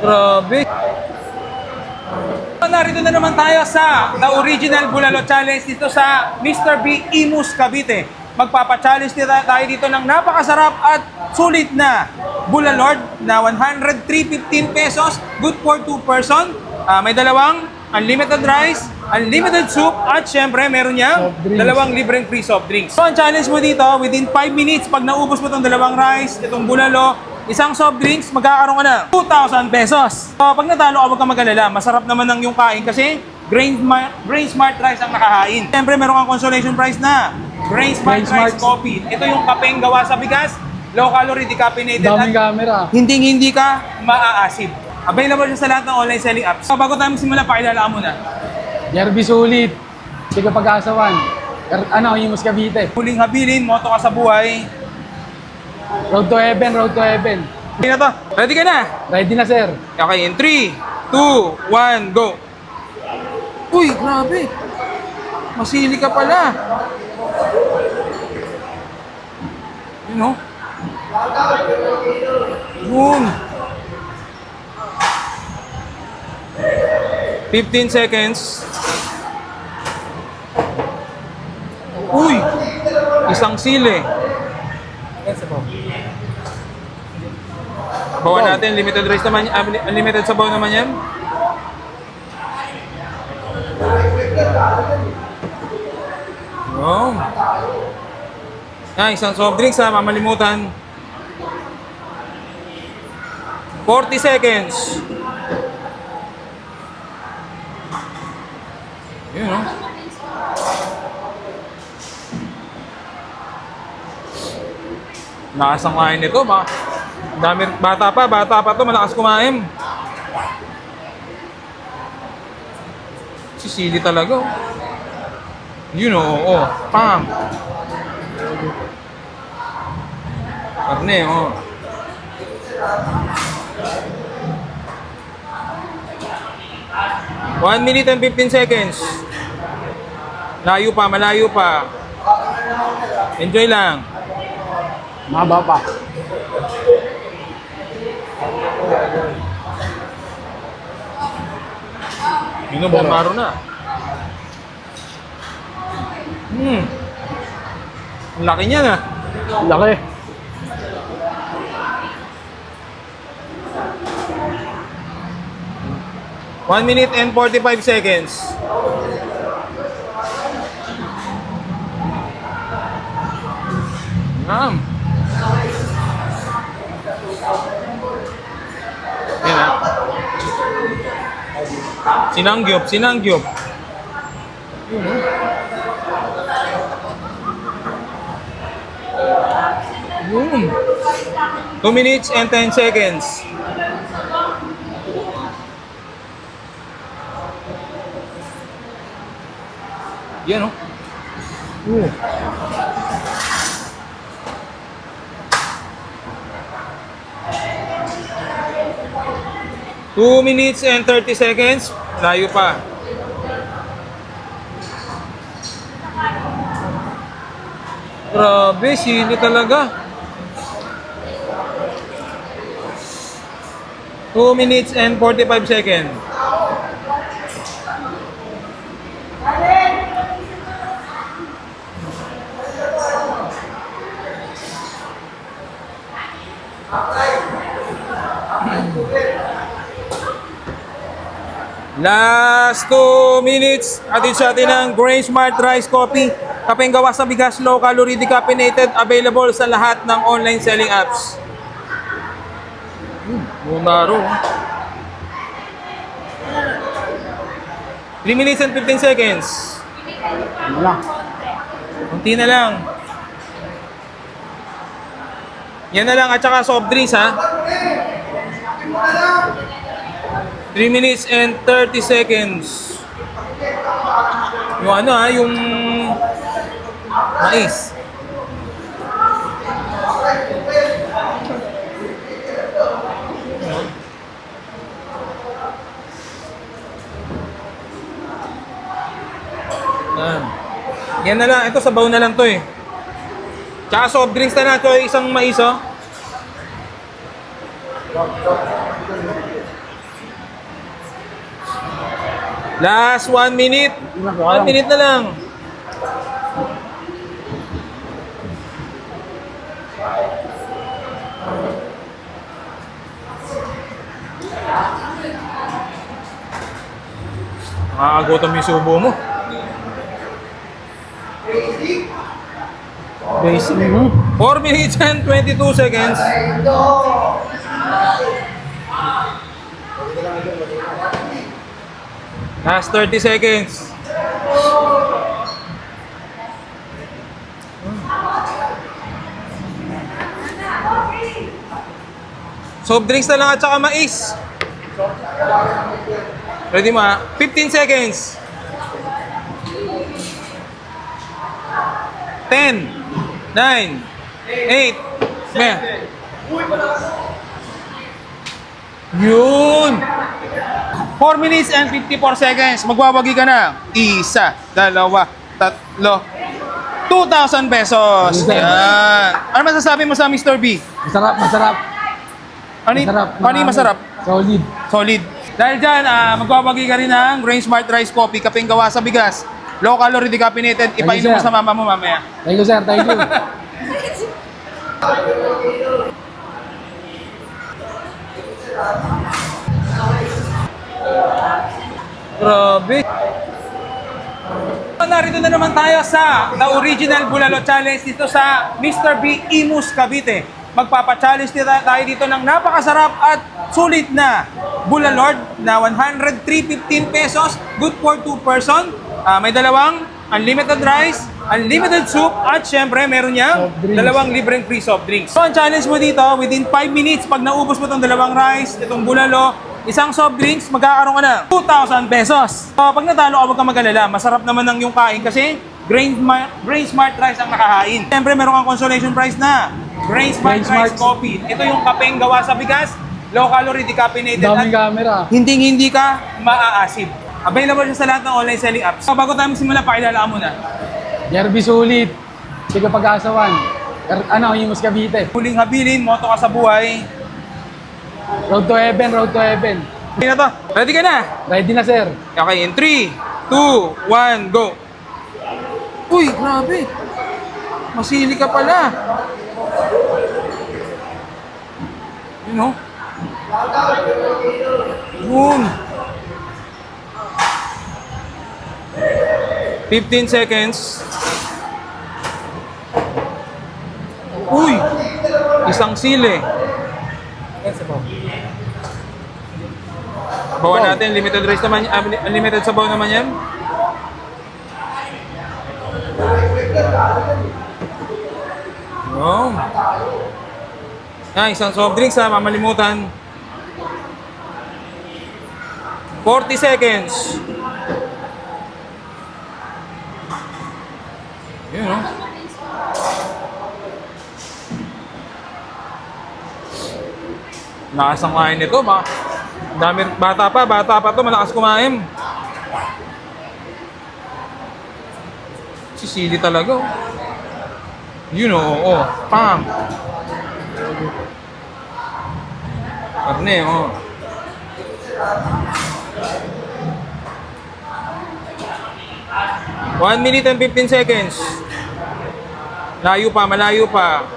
Grabe. Narito na naman tayo sa The Original Bulalo Challenge dito sa Mr. B. Imus, Cavite. Magpapa-challenge tayo dito ng napakasarap at sulit na bulalord na 103.15 pesos. Good for 2 person. May dalawang unlimited rice, unlimited soup, at syempre meron niyang dalawang libreng free soft drinks. So ang challenge mo dito, within 5 minutes, pag naubos mo itong dalawang rice, itong bulalo, isang soft drinks, magkakaroon ka na 2,000 pesos. So pag natalo ka, huwag kang mag-alala. Masarap naman ang yung kain kasi Grain Smart Rice ang nakahain. Siyempre meron kang consolation prize na Grain Smart Rice Coffee. Ito yung kapeng gawa sa bigas, low calorie, decaffeinated, Daming camera. hindi ka maaasid. Available siya sa lahat ng online selling apps. So, bago tayo magsimula, pakilala ka muna. Yerby Sulit. Sige pag-asawan. Imus Cavite. Huling habilin, moto ka sa buhay. Road to heaven, road to heaven. Ready na to? Ready ka na? Ready na, sir. Okay, in 3, 2, 1, go! Uy, grabe! Masili ka pala. Yun, oh. Boom! 15 seconds. Uy! Isang sili. Bawa natin, limited rice naman, unlimited sabaw naman yan. Wow. Isang soft drinks ha, mamalimutan. 40 seconds. Yun, no? Lakas ang kain nito, ba? Dami, bata pa to, malakas kumain. Sisili talaga, oh. Yun, oh, pam. Karne, oh. One minute and 15 seconds. Layo pa, malayo pa. Enjoy lang. Mahaba pa. Yun, bombaro na. Ang laki niya na. Laki. One minute and 45 seconds. Yan na. Sinanggyop. Yun. 2 minutes and 10 seconds. Yan, oh. 2 minutes and 30 seconds. Layo pa. Grabe, sili talaga. 2 minutes and 45 seconds. Last 2 minutes. Atin sa atin ang Grain Smart Rice Coffee. Kapeng gawa sa bigas, low calorie, decaffeinated. Available sa lahat ng online selling apps. Bumaro. 3 minutes and 15 seconds. Wala. Kunti na lang. Yan na lang at saka soft drinks ha. 3 minutes and 30 seconds. Yung ano ha, yung mais. Yan na lang, ito sabaw na lang to eh. Tsaka soft drinks na lang ito, isang mais oh. Last 1 minute. 1 minute na lang. Nakakagutom yung subo mo. Basic. 4 minutes and 22 seconds. Last 30 seconds. Soft drinks na lang at saka mais. Ready mo ha? 15 seconds. 10, 9, 8, man. Yun! 4 minutes and 54 seconds. Magwawagi ka na. Isa, dalawa, tatlo. 2,000 pesos. Yan. Ano masasabi mo sa Mr. B? Masarap, masarap. Ano y- Masarap. paano yung masarap? Solid. Solid. Dahil dyan, magwawagi ka rin ng Grain Smart Rice Coffee, kapeng gawa sa bigas. Low calorie decaffeinated. Ipainom mo sir. sa mama mo mamaya. Thank you, sir. Thank you. Grabe. Narito na naman tayo sa The Original Bulalo Challenge dito sa Mr. B. Imus, Cavite. Magpapa-challenge tayo dito ng napakasarap at sulit na bulalord na 103.15 pesos. Good for 2 person. May dalawang unlimited rice, unlimited soup, at syempre meron niyang Soft drinks. dalawang libreng free soft drinks. So ang challenge mo dito, within 5 minutes, pag naubos mo itong dalawang rice, itong bulalo, isang soft drinks, magkakaroon ka ng 2,000 pesos. So, pag natalo ka, huwag kang mag-alala. Masarap naman ang yung kain kasi Grain Smart Rice ang nakahain. Siyempre, meron kang consolation prize na Grain Smart Grain Rice Smart. Coffee. Ito yung kapeng gawa sa bigas, low calorie, decaffeinated, Daming at camera. hindi ka maaasib. Available siya sa lahat ng online selling apps. So, bago tayo magsimula, pakilala ka muna. Jerby Sulit. Sige pag-asawan. Imus Cavite. Huling habilin, moto ka sa buhay. Road to heaven, road to heaven. Ready na to? Ready ka na? Ready na, sir. Okay, in 3, 2, 1, go! Uy, grabe! Masili ka pala! Yun o. Yun! 15 seconds. Uy! Isang sili. Bawa natin, limited rice naman, unlimited sabaw naman yan. Oh. Isang soft drinks ha, mamalimutan. 40 seconds. Yun o. Lakas ang kain nito, dami, bata pa to, malakas kumain. Sisili talaga. You know, pam. Karne, 1 minute and 15 seconds. Malayo pa.